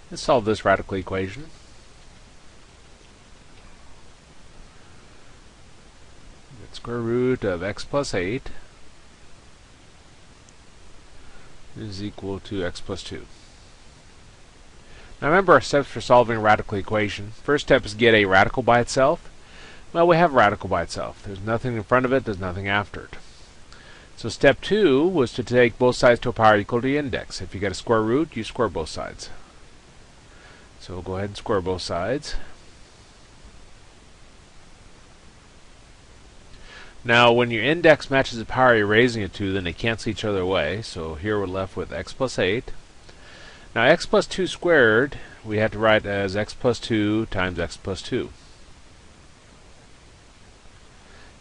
Let's solve this radical equation. Get square root of x plus 8 is equal to x plus 2. Now remember our steps for solving a radical equation. First step is get a radical by itself. Well, we have a radical by itself. There's nothing in front of it, there's nothing after it. So step 2 was to take both sides to a power equal to the index. If you get a square root, you square both sides. So we'll go ahead and square both sides. Now when your index matches the power you're raising it to, then they cancel each other away. So here we're left with x plus 8. Now x plus 2 squared, we have to write as x plus 2 times x plus 2.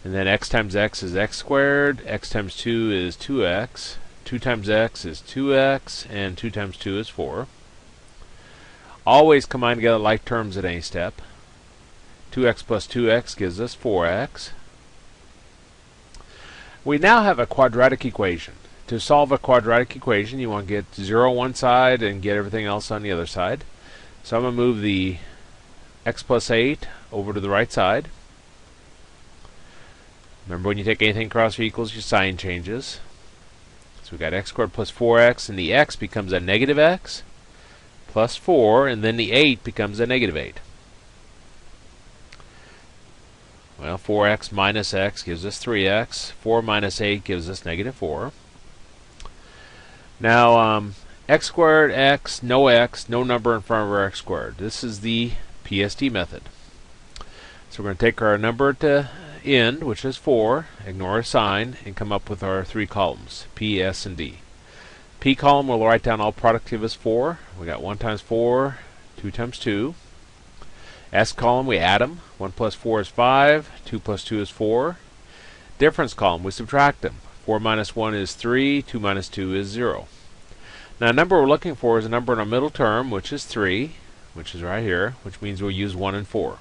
And then x times x is x squared, x times 2 is 2x, 2 times x is 2x, and 2 times 2 is 4. Always combine together like terms at any step. 2x plus 2x gives us 4x. We now have a quadratic equation. To solve a quadratic equation, you want to get 0 on one side and get everything else on the other side. So I'm going to move the x plus 8 over to the right side. Remember, when you take anything across or equals, your sign changes. So we got x squared plus 4x, and the x becomes a negative x plus 4, and then the 8 becomes a negative 8. Well, 4x minus x gives us 3x. 4 minus 8 gives us negative 4. Now, x squared, x, no number in front of our x squared. This is the PSD method. So we're going to take our number at the end, which is 4, ignore our sign, and come up with our three columns, P, S, and D. P column, we'll write down all product give us 4. We got 1 times 4, 2 times 2. S column, we add them. 1 plus 4 is 5, 2 plus 2 is 4. Difference column, we subtract them. 4 minus 1 is 3, 2 minus 2 is 0. Now, the number we're looking for is a number in our middle term, which is 3, which is right here, which means we'll use 1 and 4.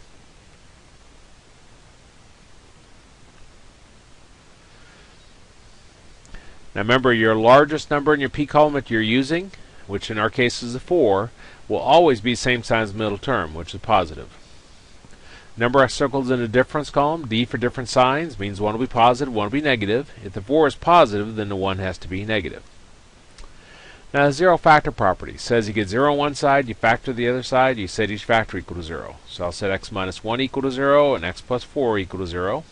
Now remember, your largest number in your P column that you're using, which in our case is a 4, will always be the same sign as the middle term, which is positive. Number I circled in the difference column, D for different signs, means one will be positive, one will be negative. If the 4 is positive, then the 1 has to be negative. Now the zero factor property says you get 0 on one side, you factor the other side, you set each factor equal to 0. So I'll set x minus 1 equal to 0 and x plus 4 equal to 0.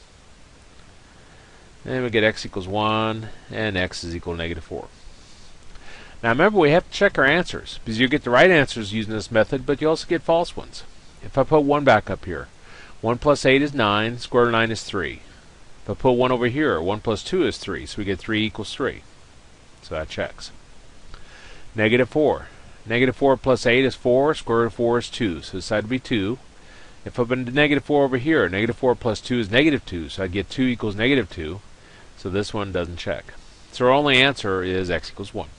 And we get x equals 1 and x is equal to negative 4. Now remember, we have to check our answers, because you get the right answers using this method, but you also get false ones. If I put 1 back up here, 1 plus 8 is 9, square root of 9 is 3. If I put 1 over here, 1 plus 2 is 3, so we get 3 equals 3. So that checks. Negative 4. Negative 4 plus 8 is 4, square root of 4 is 2, so this side would be 2. If I put negative 4 over here, negative 4 plus 2 is negative 2, so I'd get 2 equals negative 2. So this one doesn't check. So our only answer is x equals 1.